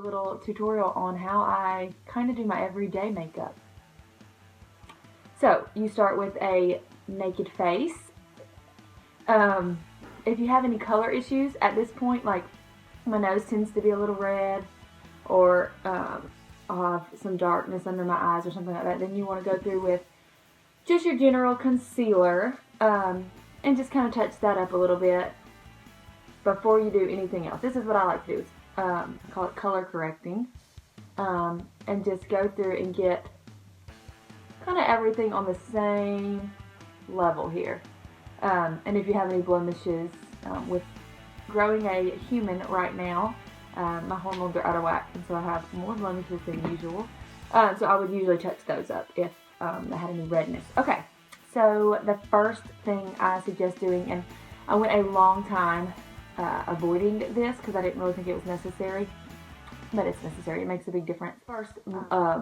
little tutorial on how I kind of do my everyday makeup. So you start with a naked face. If you have any color issues at this point, like my nose tends to be a little red, or I'll have some darkness under my eyes or something like that, then you want to go through with just your general concealer and just kind of touch that up a little bit before you do anything else. This is what I like to do. I call it color correcting, and just go through and get kind of everything on the same level here. And if you have any blemishes, with growing a human right now, my hormones are out of whack, and so I have more blemishes than usual. So I would usually touch those up if I had any redness. Okay, so the first thing I suggest doing, and I went a long time avoiding this because I didn't really think it was necessary, but it's necessary. It makes a big difference. First,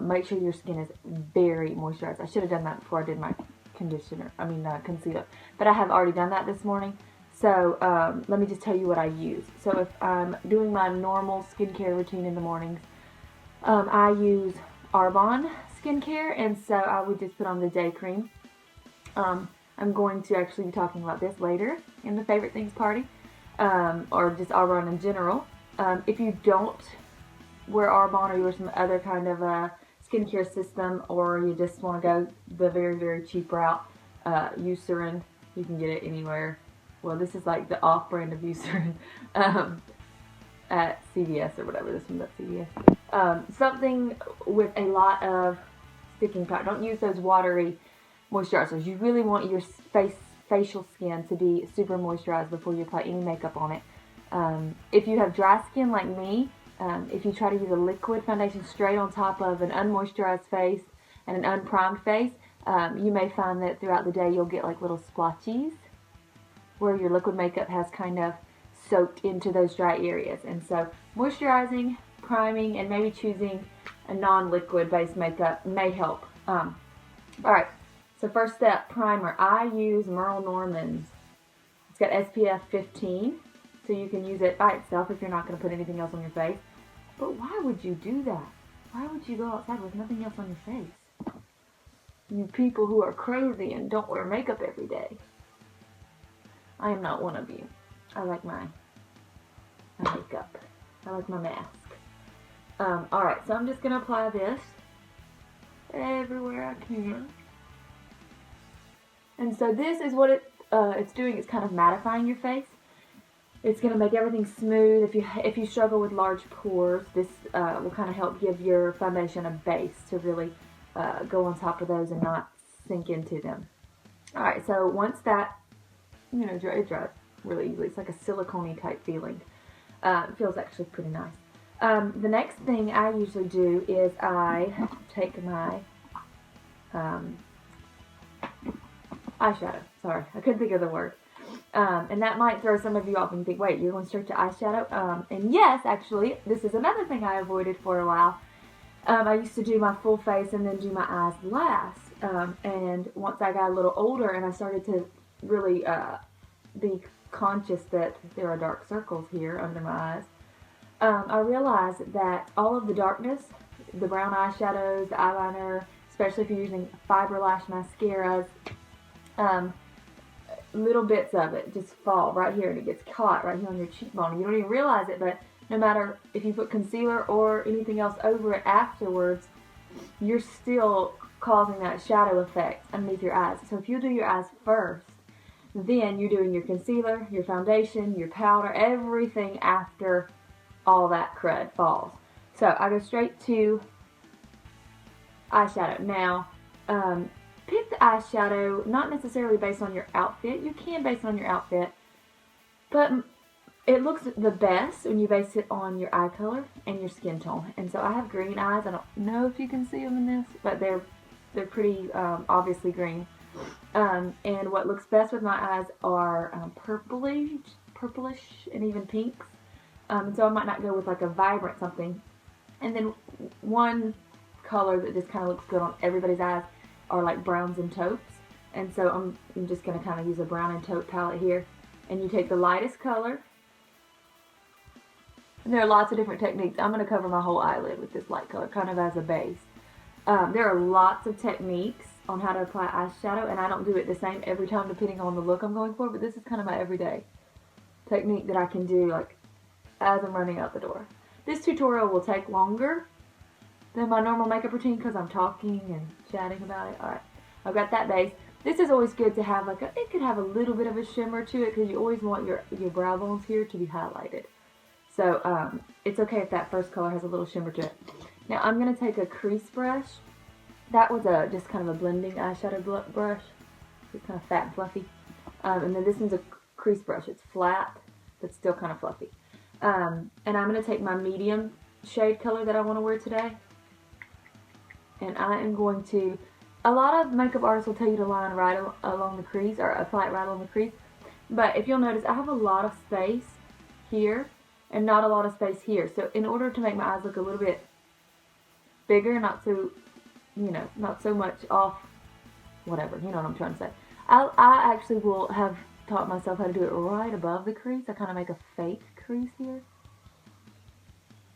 make sure your skin is very moisturized. I should have done that before I did my concealer, but I have already done that this morning. So let me just tell you what I use. So if I'm doing my normal skincare routine in the mornings, I use Arbonne skincare, and so I would just put on the day cream. I'm going to actually be talking about this later in the favorite things party, or just Arbonne in general. If you don't wear Arbonne, or you wear some other kind of skincare system, or you just want to go the very, very cheap route, Eucerin, you can get it anywhere. Well, this is like the off-brand of Eucerin at CVS or whatever. This one's at CVS. Something with a lot of sticking power. Don't use those watery moisturizers. You really want your facial skin to be super moisturized before you apply any makeup on it. If you have dry skin like me, if you try to use a liquid foundation straight on top of an unmoisturized face and an unprimed face, you may find that throughout the day you'll get like little splotches where your liquid makeup has kind of soaked into those dry areas. And so moisturizing, priming, and maybe choosing a non-liquid based makeup may help. Alright, so first step, primer. I use Merle Norman's. It's got SPF 15, so you can use it by itself if you're not going to put anything else on your face. But why would you do that? Why would you go outside with nothing else on your face? You people who are crazy and don't wear makeup every day. I am not one of you. I like my makeup. I like my mask. Alright, so I'm just going to apply this everywhere I can. And so this is what it's doing. It's kind of mattifying your face. It's going to make everything smooth. If you struggle with large pores, this will kind of help give your foundation a base to really go on top of those and not sink into them. Alright, so once that, it dries really easily. It's like a silicone-y type feeling. It feels actually pretty nice. The next thing I usually do is I take my eyeshadow. Sorry, I couldn't think of the word. And that might throw some of you off and think, wait, you're going straight to eyeshadow? And yes, actually, this is another thing I avoided for a while. I used to do my full face and then do my eyes last. And once I got a little older and I started to really be conscious that there are dark circles here under my eyes, I realized that all of the darkness, the brown eyeshadows, the eyeliner, especially if you're using fiber lash mascaras, little bits of it just fall right here and it gets caught right here on your cheekbone. You don't even realize it, but no matter if you put concealer or anything else over it afterwards, you're still causing that shadow effect underneath your eyes. So if you do your eyes first, then you're doing your concealer, your foundation, your powder, everything after all that crud falls. So I go straight to eyeshadow. Now, pick the eyeshadow not necessarily based on your outfit. You can base it on your outfit, but it looks the best when you base it on your eye color and your skin tone. And so I have green eyes. I don't know if you can see them in this, but they're pretty obviously green. And what looks best with my eyes are purplish, and even pinks. So I might not go with like a vibrant something. And then one color that just kind of looks good on everybody's eyes are like browns and taupes. And so I'm just going to kind of use a brown and taupe palette here. And you take the lightest color, And there are lots of different techniques. I'm going to cover my whole eyelid with this light color, kind of as a base. There are lots of techniques on how to apply eyeshadow, and I don't do it the same every time depending on the look I'm going for, but this is kind of my everyday technique that I can do like as I'm running out the door. This tutorial will take longer than my normal makeup routine because I'm talking and chatting about it. Alright, I've got that base. This is always good to have like it could have a little bit of a shimmer to it because you always want your brow bones here to be highlighted. So it's okay if that first color has a little shimmer to it. Now I'm going to take a crease brush. That was just kind of a blending eyeshadow brush. It's kind of fat and fluffy. And then this one's a crease brush. It's flat, but still kind of fluffy. And I'm going to take my medium shade color that I want to wear today. And I am going to, a lot of makeup artists will tell you to line right along the crease, or apply it right along the crease. But if you'll notice, I have a lot of space here and not a lot of space here. So in order to make my eyes look a little bit bigger, not so, not so much off, whatever, you know what I'm trying to say. I actually will have taught myself how to do it right above the crease. I kind of make a fake crease here.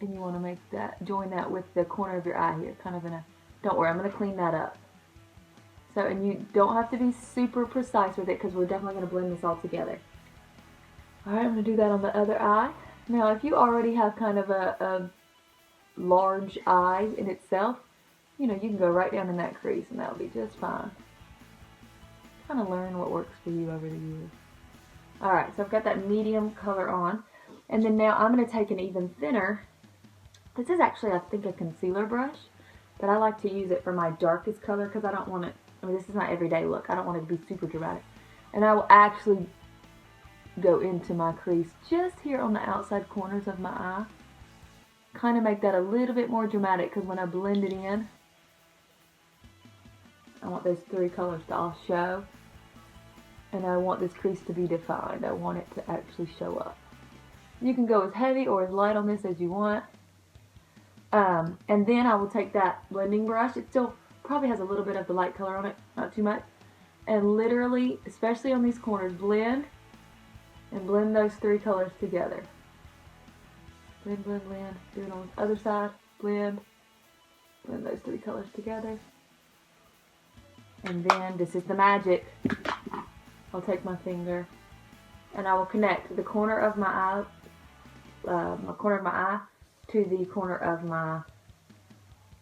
And you want to make that, join that with the corner of your eye here, kind of in a, don't worry, I'm going to clean that up. So, and you don't have to be super precise with it because we're definitely going to blend this all together. Alright, I'm going to do that on the other eye. Now, if you already have kind of a large eye in itself, you can go right down in that crease and that'll be just fine. Kind of learn what works for you over the years. Alright, so I've got that medium color on. And then now I'm going to take an even thinner, this is actually I think a concealer brush, but I like to use it for my darkest color because I don't want it, this is my everyday look, I don't want it to be super dramatic. And I will actually go into my crease just here on the outside corners of my eye. Kind of make that a little bit more dramatic because when I blend it in, I want those three colors to all show. And I want this crease to be defined. I want it to actually show up. You can go as heavy or as light on this as you want. And then I will take that blending brush. It still probably has a little bit of the light color on it, not too much. And literally, especially on these corners, blend and blend those three colors together. Blend, blend, blend. Do it on the other side. Blend. Blend those three colors together. And then, this is the magic. I'll take my finger and I will connect the corner of my eye, to the corner of my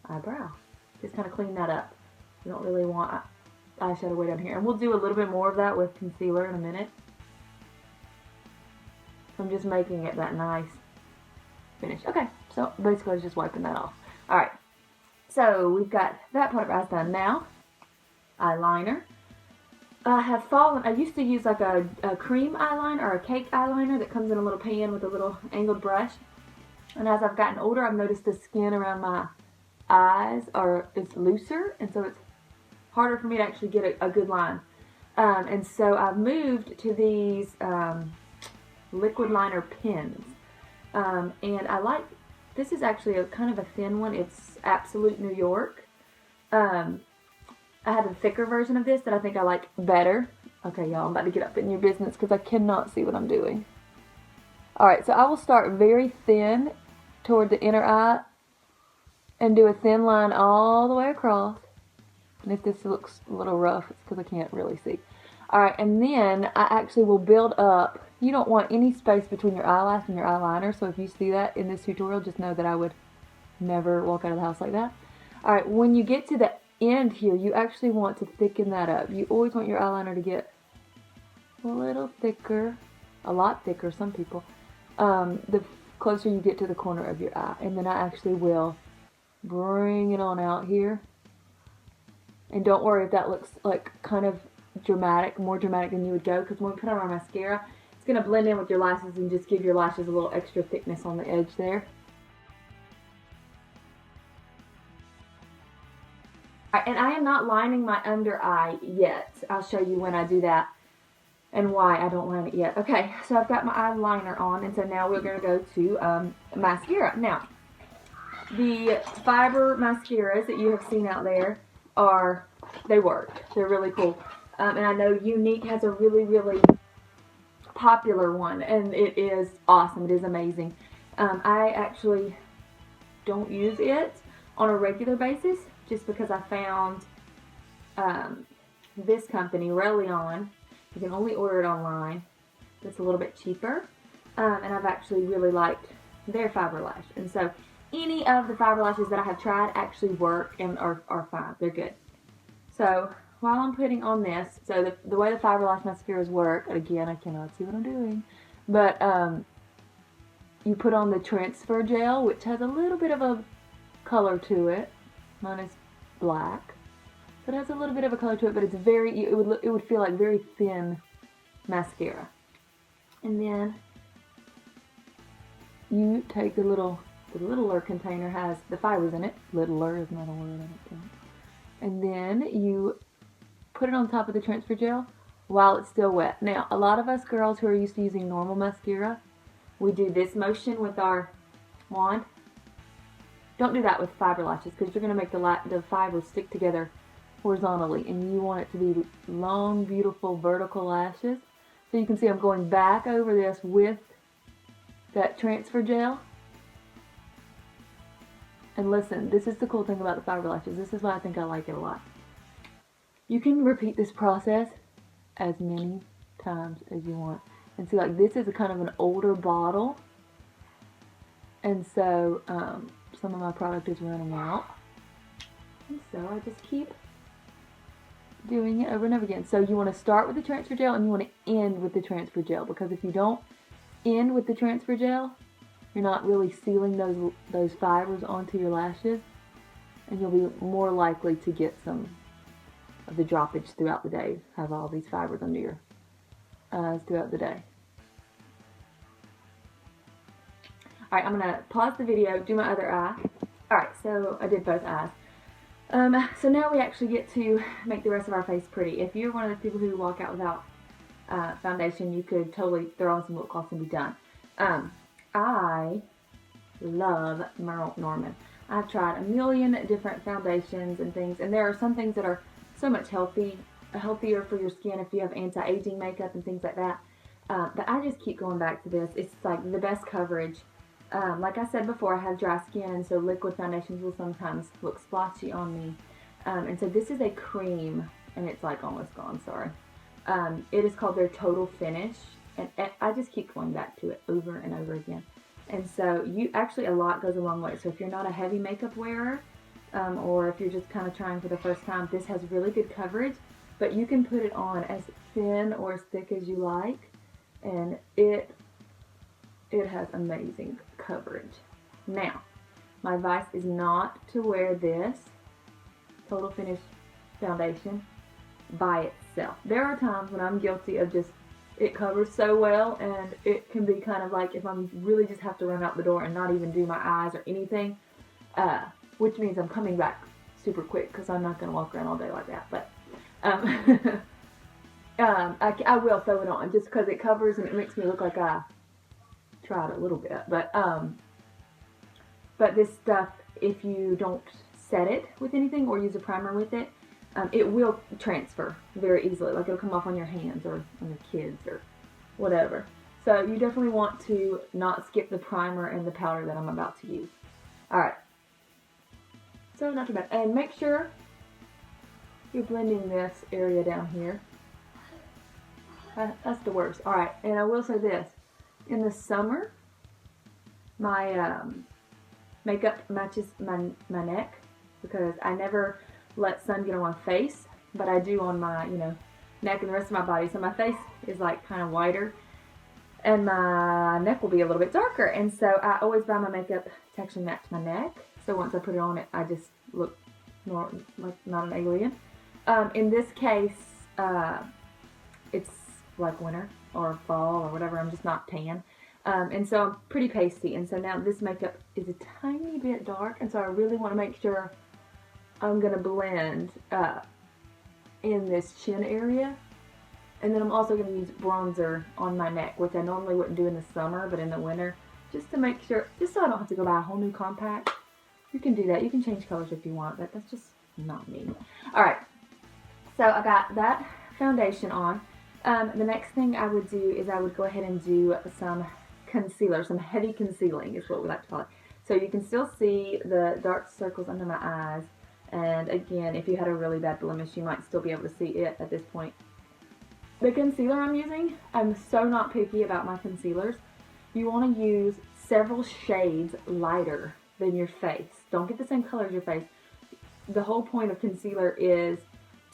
eyebrow. Just kind of clean that up. You don't really want eyeshadow way down here. And we'll do a little bit more of that with concealer in a minute. So I'm just making it that nice finish. Okay, so basically I was just wiping that off. Alright, so we've got that part of our eyes done. Now, eyeliner. I used to use like a cream eyeliner or a cake eyeliner that comes in a little pan with a little angled brush. And as I've gotten older, I've noticed the skin around my eyes is looser, and so it's harder for me to actually get a good line. And so I've moved to these liquid liner pens. And I like, this is actually a kind of a thin one. It's Absolute New York. I have a thicker version of this that I think I like better. Okay, y'all, I'm about to get up in your business because I cannot see what I'm doing. Alright, so I will start very thin toward the inner eye and do a thin line all the way across. And if this looks a little rough, it's because I can't really see. Alright, and then I actually will build up. You don't want any space between your eyelash and your eyeliner, so if you see that in this tutorial, just know that I would never walk out of the house like that. Alright, when you get to the end here, you actually want to thicken that up. You always want your eyeliner to get a little thicker, a lot thicker, some people, the closer you get to the corner of your eye. And then I actually will bring it on out here. And don't worry if that looks like kind of dramatic, more dramatic than you would go, because when we put on our mascara, it's going to blend in with your lashes and just give your lashes a little extra thickness on the edge there. And I am not lining my under eye yet. I'll show you when I do that and why I don't line it yet. Okay, so I've got my eyeliner on, and so now we're going to go to mascara. Now, the fiber mascaras that you have seen out there they work. They're really cool. And I know Unique has a really, really popular one, and it is awesome. It is amazing. I actually don't use it on a regular basis just because I found this company, Relion. You can only order it online. It's a little bit cheaper. And I've actually really liked their fiber lash. And so any of the fiber lashes that I have tried actually work and are fine. They're good. So while I'm putting on this, so the way the fiber lash mascaras work, again, I cannot see what I'm doing, but you put on the transfer gel, which has a little bit of a color to it. Mine is black. So it has a little bit of a color to it, but it's very, it would feel like very thin mascara. And then you take the littler container has the fibers in it. Littler is not a word, I don't think. And then you put it on top of the transfer gel while it's still wet. Now, a lot of us girls who are used to using normal mascara, we do this motion with our wand. Don't do that with fiber lashes because you're going to make the fibers stick together horizontally, and you want it to be long, beautiful, vertical lashes. So you can see I'm going back over this with that transfer gel. And listen, this is the cool thing about the fiber lashes. This is why I think I like it a lot. You can repeat this process as many times as you want. And see, like, this is a kind of an older bottle. And so, some of my product is running out. And so I just keep doing it over and over again. So you want to start with the transfer gel and you want to end with the transfer gel, because if you don't end with the transfer gel, you're not really sealing those fibers onto your lashes, and you'll be more likely to get some of the droppage throughout the day. Have all these fibers under your eyes throughout the day. Alright, I'm going to pause the video, do my other eye. Alright, so I did both eyes. So now we actually get to make the rest of our face pretty. If you're one of those people who walk out without foundation, you could totally throw on some lip gloss and be done. I love Merle Norman. I've tried a million different foundations and things, and there are some things that are so much healthier for your skin if you have anti-aging makeup and things like that. But I just keep going back to this. It's like the best coverage. Like I said before, I have dry skin, and so liquid foundations will sometimes look splotchy on me. And so this is a cream, and it's like almost gone, sorry. It is called their Total Finish, and I just keep going back to it over and over again. And so a lot goes a long way. So if you're not a heavy makeup wearer, or if you're just kind of trying for the first time, this has really good coverage, but you can put it on as thin or as thick as you like, and it has amazing coverage. Now, my advice is not to wear this Total Finish foundation by itself. There are times when I'm guilty of just, it covers so well, and it can be kind of like if I'm really just have to run out the door and not even do my eyes or anything, which means I'm coming back super quick because I'm not going to walk around all day like that. But I will throw it on just because it covers and it makes me look like I tried a little bit. But this stuff, if you don't set it with anything or use a primer with it, it will transfer very easily. Like it'll come off on your hands or on your kids or whatever. So you definitely want to not skip the primer and the powder that I'm about to use. Alright. So not too bad. And make sure you're blending this area down here. That's the worst. Alright, and I will say this. In the summer, my makeup matches my neck because I never let sun get on my face, but I do on my, neck and the rest of my body. So my face is like kind of whiter, and my neck will be a little bit darker. And so I always buy my makeup to actually match my neck. So once I put it on, I just look more like not an alien. In this case, it's like winter or fall or whatever. I'm just not tan. And so I'm pretty pasty. And so now this makeup is a tiny bit dark. And so I really want to make sure I'm going to blend in this chin area. And then I'm also going to use bronzer on my neck, which I normally wouldn't do in the summer, but in the winter, just to make sure, just so I don't have to go buy a whole new compact. You can do that. You can change colors if you want, but that's just not me. Alright, so I got that foundation on. The next thing I would do is I would go ahead and do some concealer, some heavy concealing is what we like to call it. So you can still see the dark circles under my eyes. And again, if you had a really bad blemish, you might still be able to see it at this point. The concealer I'm using, I'm so not picky about my concealers. You want to use several shades lighter than your face. Don't get the same color as your face. The whole point of concealer is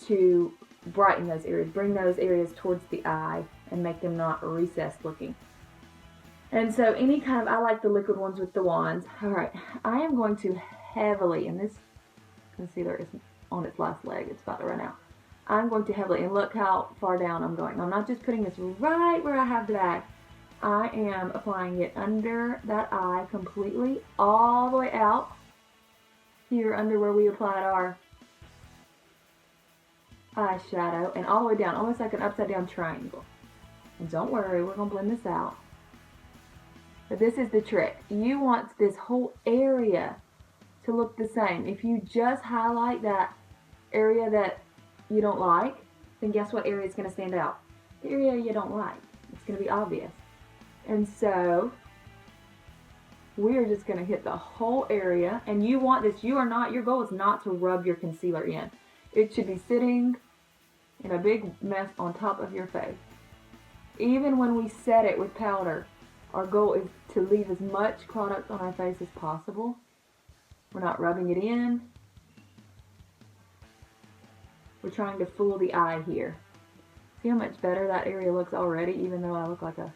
to brighten those areas, bring those areas towards the eye and make them not recessed looking. And so any kind of, I like the liquid ones with the wands. Alright, I am going to heavily, and this concealer is on its last leg, it's about to run out. I'm going to heavily, and look how far down I'm going. I'm not just putting this right where I have the bag. I am applying it under that eye completely, all the way out here under where we applied our eyeshadow, and all the way down, almost like an upside down triangle. And don't worry, we're going to blend this out. But this is the trick. You want this whole area to look the same. If you just highlight that area that you don't like, then guess what area is going to stand out? The area you don't like. It's going to be obvious. And so we are just going to hit the whole area, and you want this, your goal is not to rub your concealer in. It should be sitting in a big mess on top of your face. Even when we set it with powder, our goal is to leave as much product on our face as possible. We're not rubbing it in. We're trying to fool the eye here. See how much better that area looks already, even though I look like a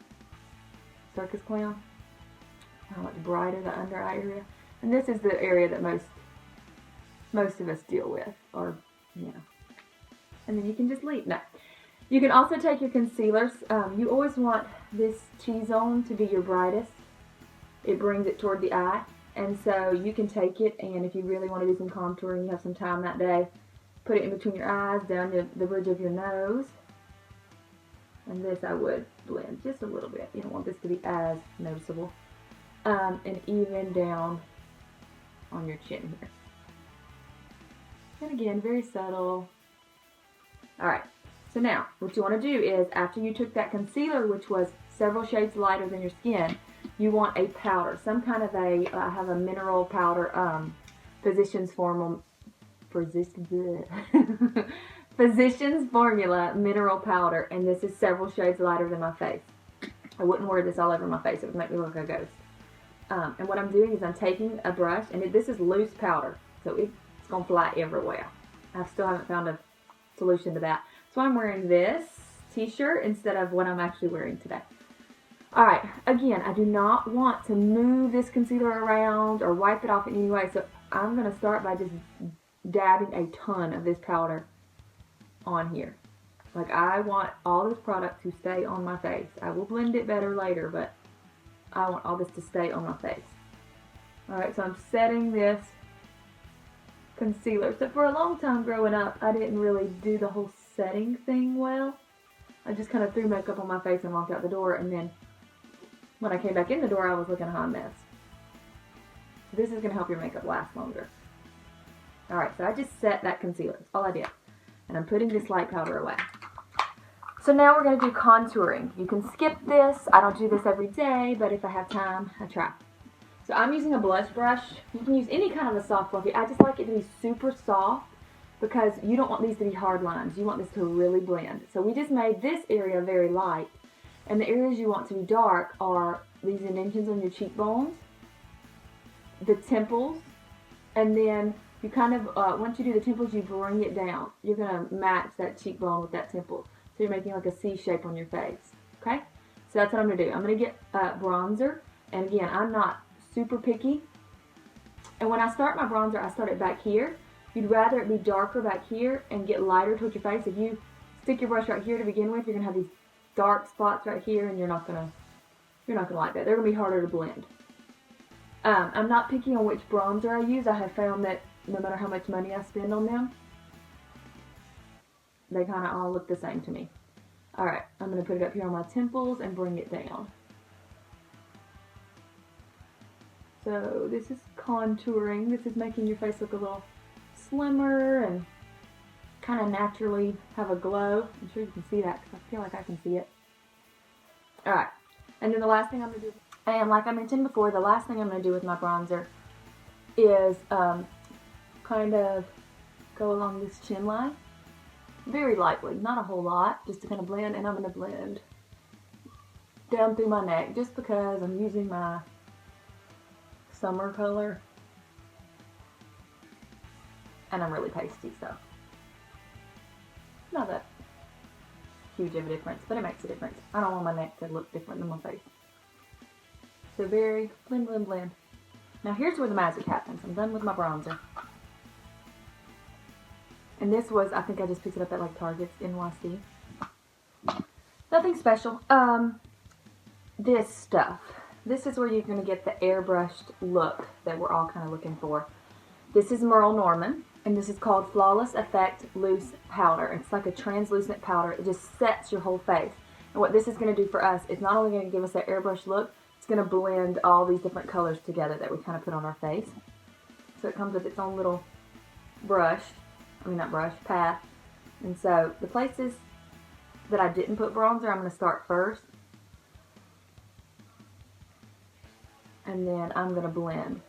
circus clown? How much brighter the under eye area. And this is the area that most of us deal with, or, you know. And then you can just leave. No. You can also take your concealers. You always want this T-zone to be your brightest. It brings it toward the eye. And so you can take it, and if you really want to do some contouring, you have some time that day, put it in between your eyes, down the bridge of your nose. And this I would blend just a little bit. You don't want this to be as noticeable. And even down on your chin here. And again, very subtle. Alright, so now what you want to do is, after you took that concealer, which was several shades lighter than your skin, you want a powder, some kind of I have a mineral powder, Physicians Formula mineral powder, and this is several shades lighter than my face. I wouldn't wear this all over my face, it would make me look like a ghost. And what I'm doing is I'm taking a brush, and this is loose powder, so it's going to fly everywhere. I still haven't found a solution to that. So I'm wearing this t-shirt instead of what I'm actually wearing today. Alright, again, I do not want to move this concealer around or wipe it off in any way, so I'm going to start by just dabbing a ton of this powder on here. Like, I want all this product to stay on my face. I will blend it better later, but I want all this to stay on my face. Alright, so I'm setting this concealer. So for a long time growing up, I didn't really do the whole setting thing well. I just kind of threw makeup on my face and walked out the door, and then when I came back in the door, I was looking a hot mess. This is going to help your makeup last longer. Alright, so I just set that concealer. That's all I did. And I'm putting this light powder away. So now we're going to do contouring. You can skip this. I don't do this every day, but if I have time, I try. So I'm using a blush brush. You can use any kind of a soft fluffy. I just like it to be super soft because you don't want these to be hard lines. You want this to really blend. So we just made this area very light. And the areas you want to be dark are these indentions on your cheekbones, the temples, and then you kind of, once you do the temples, you bring it down. You're going to match that cheekbone with that temple. So you're making like a C shape on your face. Okay? So that's what I'm going to do. I'm going to get bronzer. And again, I'm not super picky. And when I start my bronzer, I start it back here. You'd rather it be darker back here and get lighter towards your face. If you stick your brush right here to begin with, you're going to have these dark spots right here, and you're not going to like that. They're going to be harder to blend. I'm not picky on which bronzer I use. I have found that no matter how much money I spend on them, they kind of all look the same to me. Alright, I'm going to put it up here on my temples and bring it down. So this is contouring. This is making your face look a little slimmer and kind of naturally have a glow. I'm sure you can see that because I feel like I can see it. Alright, and then the last thing I'm going to do And like I mentioned before, the last thing I'm going to do with my bronzer is kind of go along this chin line. Very lightly, not a whole lot, just to kind of blend. And I'm going to blend down through my neck just because I'm using my summer color. And I'm really pasty, so not that huge of a difference, but it makes a difference. I don't want my neck to look different than my face. So very blend, blend, blend. Now here's where the magic happens. I'm done with my bronzer. And this was, I think I just picked it up at like Target's NYC. Nothing special. This stuff. This is where you're going to get the airbrushed look that we're all kind of looking for. This is Merle Norman, and this is called Flawless Effect Loose Powder. It's like a translucent powder. It just sets your whole face. And what this is going to do for us is not only going to give us that airbrush look, it's going to blend all these different colors together that we kind of put on our face. So it comes with its own little brush. I mean, not brush, pad. And so the places that I didn't put bronzer, I'm going to start first. And then I'm going to blend.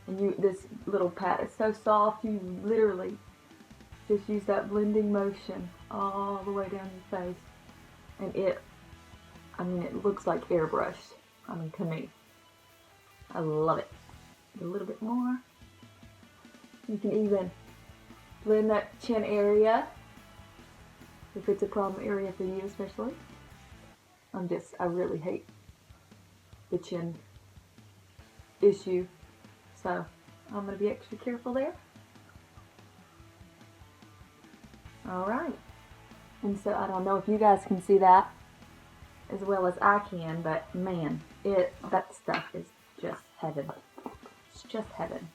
And this little pad is so soft, you literally just use that blending motion all the way down your face. And it looks like airbrushed. I mean, to me. I love it. A little bit more. You can even blend that chin area, if it's a problem area for you especially. I really hate the chin issue. So, I'm going to be extra careful there. Alright. And so, I don't know if you guys can see that as well as I can, but man, that stuff is just heaven. It's just heaven.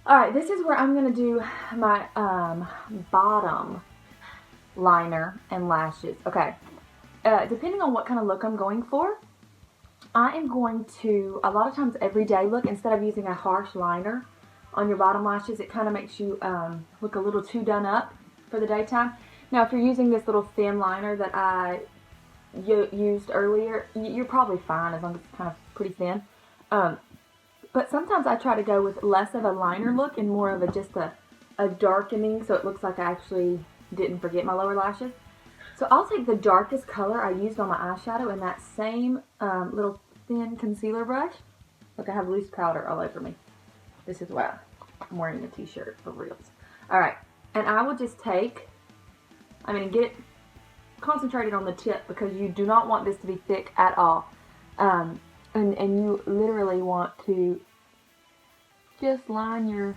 Alright, this is where I'm going to do my bottom liner and lashes. Okay, depending on what kind of look I'm going for, I am going to, a lot of times everyday look, instead of using a harsh liner on your bottom lashes, it kind of makes you look a little too done up for the daytime. Now, if you're using this little thin liner that I used earlier, you're probably fine as long as it's kind of pretty thin. But sometimes I try to go with less of a liner look and more of a darkening, so it looks like I actually didn't forget my lower lashes. So I'll take the darkest color I used on my eyeshadow in that same little thin concealer brush. Look, I have loose powder all over me. This is why I'm wearing a t-shirt for reals. Alright, and I will just take, get it concentrated on the tip because you do not want this to be thick at all. And you literally want to just line your,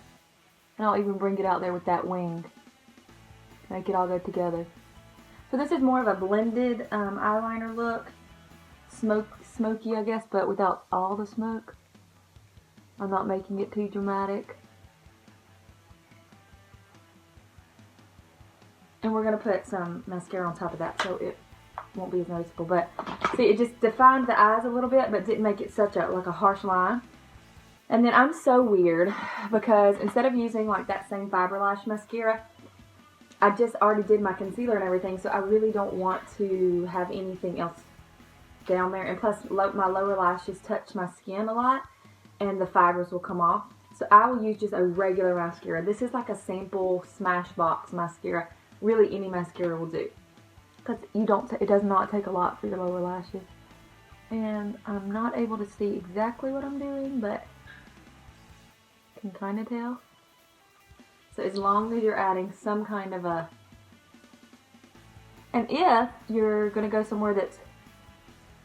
and I'll even bring it out there with that wing. Make it all go together. So this is more of a blended eyeliner look. Smoky, I guess, but without all the smoke. I'm not making it too dramatic. And we're going to put some mascara on top of that so it won't be as noticeable. But see, it just defined the eyes a little bit, but didn't make it such a harsh line. And then I'm so weird because instead of using like that same Fiber Lash mascara, I just already did my concealer and everything, so I really don't want to have anything else down there. And plus, my lower lashes touch my skin a lot, and the fibers will come off. So I will use just a regular mascara. This is like a sample Smashbox mascara. Really, any mascara will do. Because it does not take a lot for your lower lashes. And I'm not able to see exactly what I'm doing, but I can kind of tell. So as long as you're adding some kind of a, and if you're going to go somewhere that's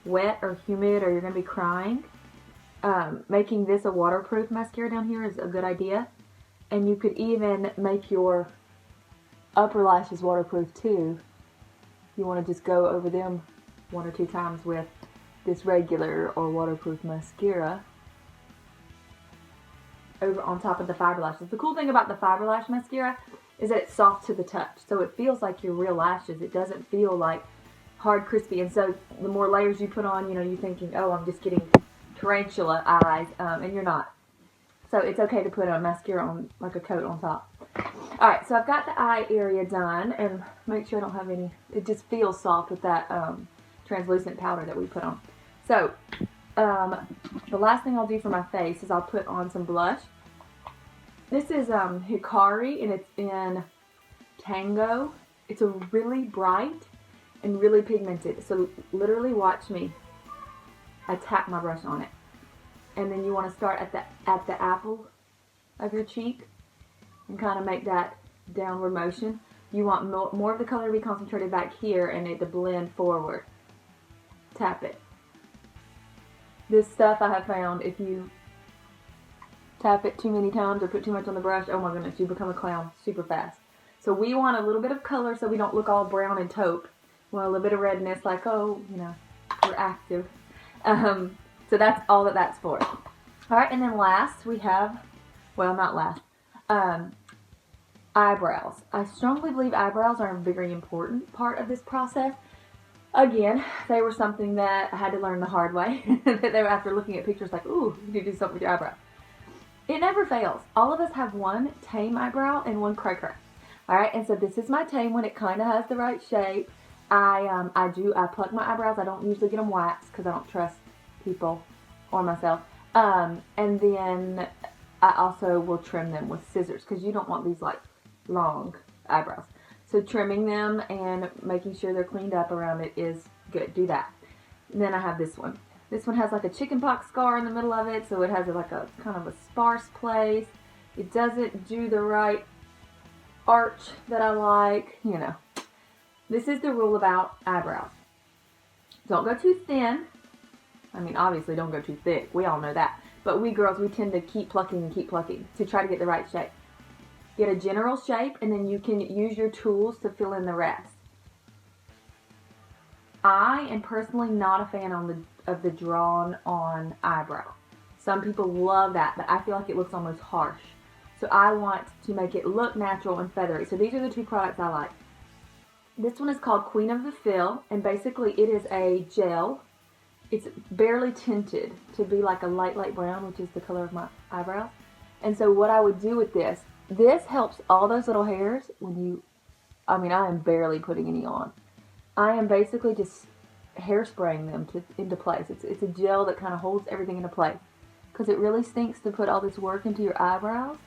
wet or humid or you're going to be crying, making this a waterproof mascara down here is a good idea. And you could even make your upper lashes waterproof too. You want to just go over them 1 or 2 times with this regular or waterproof mascara over on top of the Fiber Lashes. The cool thing about the Fiber Lash mascara is that it's soft to the touch. So it feels like your real lashes. It doesn't feel like hard, crispy. And so the more layers you put on, you're thinking, oh, I'm just getting tarantula eyes. And you're not. So it's okay to put a mascara on, like a coat on top. Alright, so I've got the eye area done. And make sure I don't have any, it just feels soft with that translucent powder that we put on. So, the last thing I'll do for my face is I'll put on some blush. This is Hikari, and it's in Tango. It's a really bright and really pigmented. So literally watch me. I tap my brush on it. And then you want to start at the apple of your cheek and kind of make that downward motion. You want more of the color to be concentrated back here and it to blend forward. Tap it. This stuff I have found, if you tap it too many times or put too much on the brush, oh my goodness, you become a clown super fast. So we want a little bit of color so we don't look all brown and taupe. We want a little bit of redness, like, oh, you know, we're active. So that's all that's for. Alright, and then last we have, well, not last, eyebrows. I strongly believe eyebrows are a very important part of this process. Again, they were something that I had to learn the hard way. They were after looking at pictures like, ooh, you need to do something with your eyebrow. It never fails. All of us have one tame eyebrow and one cray cray. Alright, and so this is my tame one. It kind of has the right shape. I pluck my eyebrows. I don't usually get them waxed because I don't trust people or myself. And then I also will trim them with scissors because you don't want these like long eyebrows. So trimming them and making sure they're cleaned up around it is good. Do that. And then I have this one. This one has like a chickenpox scar in the middle of it, so it has like a kind of a sparse place. It doesn't do the right arch that I like, you know. This is the rule about eyebrows. Don't go too thin. I mean, obviously don't go too thick. We all know that. But we girls, we tend to keep plucking to try to get the right shape. Get a general shape, and then you can use your tools to fill in the rest. I am personally not a fan of the drawn-on eyebrow. Some people love that, but I feel like it looks almost harsh. So I want to make it look natural and feathery. So these are the two products I like. This one is called Queen of the Fill, and basically it is a gel. It's barely tinted to be like a light brown, which is the color of my eyebrows. And so what I would do with this helps all those little hairs I am barely putting any on. I am basically just hairspraying them into place. It's a gel that kind of holds everything into place. Because it really stinks to put all this work into your eyebrows.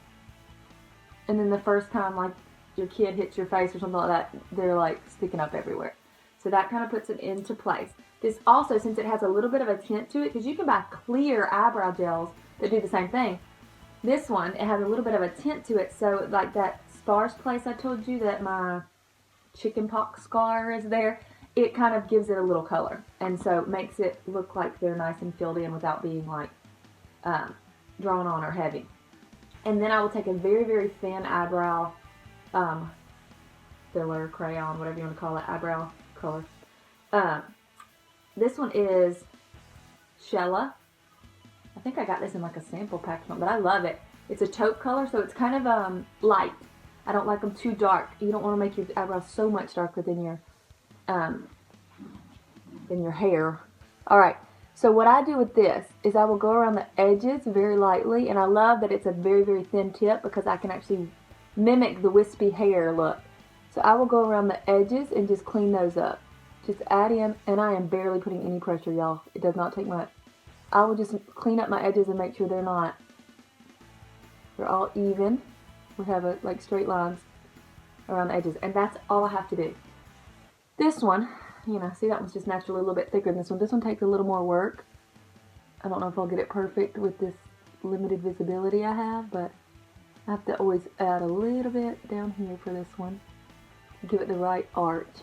And then the first time like your kid hits your face or something like that, they're like sticking up everywhere. So that kind of puts it into place. This also, since it has a little bit of a tint to it, because you can buy clear eyebrow gels that do the same thing. This one, it has a little bit of a tint to it, so like that sparse place I told you that my chickenpox scar is there, it kind of gives it a little color. And so it makes it look like they're nice and filled in without being like drawn on or heavy. And then I will take a very, very thin eyebrow filler, crayon, whatever you want to call it, eyebrow color. This one is Shella. I think I got this in like a sample pack or something, but I love it. It's a taupe color, so it's kind of light. I don't like them too dark. You don't want to make your eyebrows so much darker than your hair. Alright, so what I do with this is I will go around the edges very lightly, and I love that it's a very, very thin tip because I can actually mimic the wispy hair look. So I will go around the edges and just clean those up. Just add in, and I am barely putting any pressure, y'all. It does not take much. I will just clean up my edges and make sure they're all even. We have like straight lines around the edges, and that's all I have to do. This one, you know, see that one's just naturally a little bit thicker than this one. This one takes a little more work. I don't know if I'll get it perfect with this limited visibility I have, but I have to always add a little bit down here for this one to give it the right arch.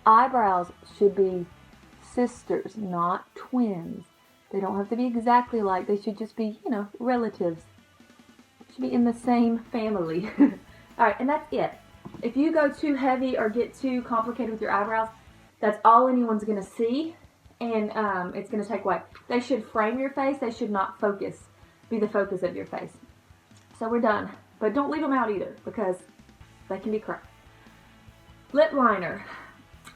Eyebrows should be sisters, not twins. They don't have to be exactly alike. They should just be, you know, relatives. Should be in the same family. Alright, and that's it. If you go too heavy or get too complicated with your eyebrows, that's all anyone's going to see, and it's going to take away. They should frame your face. They should not be the focus of your face. So we're done. But don't leave them out either, because they can be crap. Lip liner.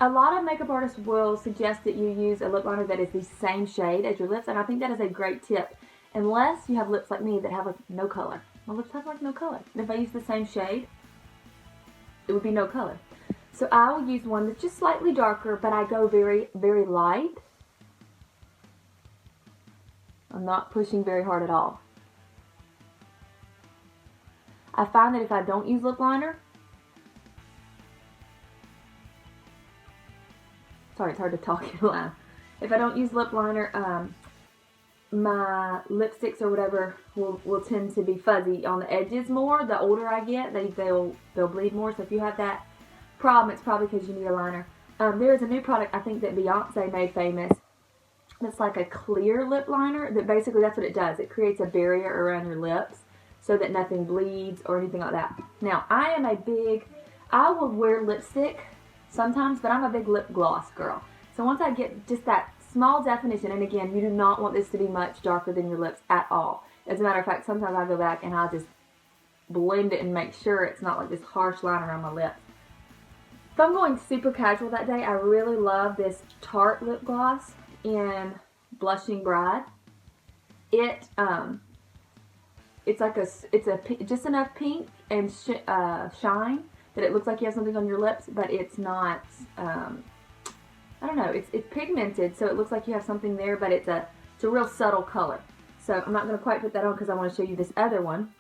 A lot of makeup artists will suggest that you use a lip liner that is the same shade as your lips, and I think that is a great tip. Unless you have lips like me that have like no color. My lips have like no color. And if I use the same shade, it would be no color. So I will use one that's just slightly darker, but I go very, very light. I'm not pushing very hard at all. I find that if I don't use lip liner, sorry, it's hard to talk in live. If I don't use lip liner, my lipsticks or whatever will tend to be fuzzy on the edges more. The older I get, they'll bleed more. So if you have that problem, it's probably because you need a liner. There is a new product I think that Beyonce made famous. It's like a clear lip liner that basically that's what it does. It creates a barrier around your lips so that nothing bleeds or anything like that. Now, I will wear lipstick sometimes, but I'm a big lip gloss girl. So once I get just that small definition, and again, you do not want this to be much darker than your lips at all. As a matter of fact, sometimes I go back and I'll just blend it and make sure it's not like this harsh line around my lips. If I'm going super casual that day, I really love this Tarte lip gloss in Blushing Bride. It's like just enough pink and shine that it looks like you have something on your lips, but it's not. I don't know. It's pigmented, so it looks like you have something there, but it's a real subtle color. So I'm not going to quite put that on because I want to show you this other one.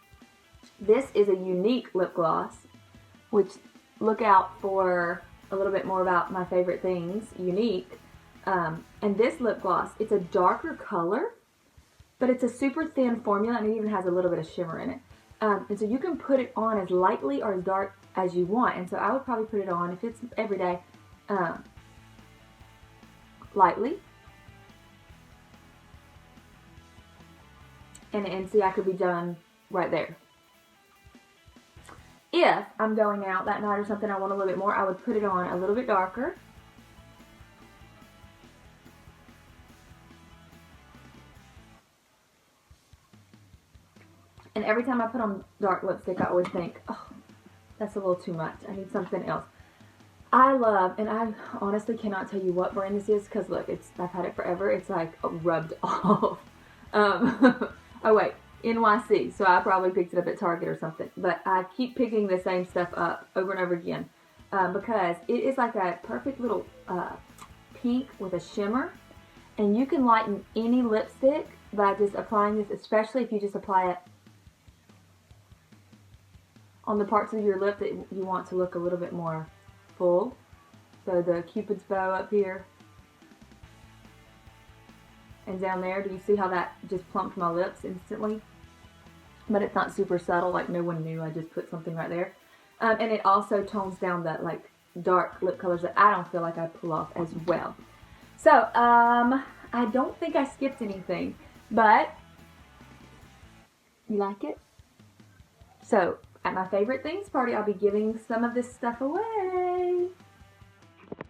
This is a unique lip gloss, which look out for a little bit more about my favorite things, unique. And this lip gloss, it's a darker color, but it's a super thin formula, and it even has a little bit of shimmer in it. And so you can put it on as lightly or as dark as you want. And so I would probably put it on, if it's every day, lightly. And see, I could be done right there. If I'm going out that night or something, I want a little bit more, I would put it on a little bit darker. And every time I put on dark lipstick, I always think, oh, that's a little too much. I need something else. I love, and I honestly cannot tell you what brand this is, because look, I've had it forever. It's like rubbed off. Oh wait, NYC. So I probably picked it up at Target or something. But I keep picking the same stuff up over and over again because it is like a perfect little pink with a shimmer, and you can lighten any lipstick by just applying this, especially if you just apply it on the parts of your lip that you want to look a little bit more full. So the Cupid's bow up here and down there. Do you see how that just plumped my lips instantly? But it's not super subtle, like no one knew I just put something right there. And it also tones down that like dark lip colors that I don't feel like I pull off as well. So I don't think I skipped anything, but you like it? So at my favorite things party, I'll be giving some of this stuff away.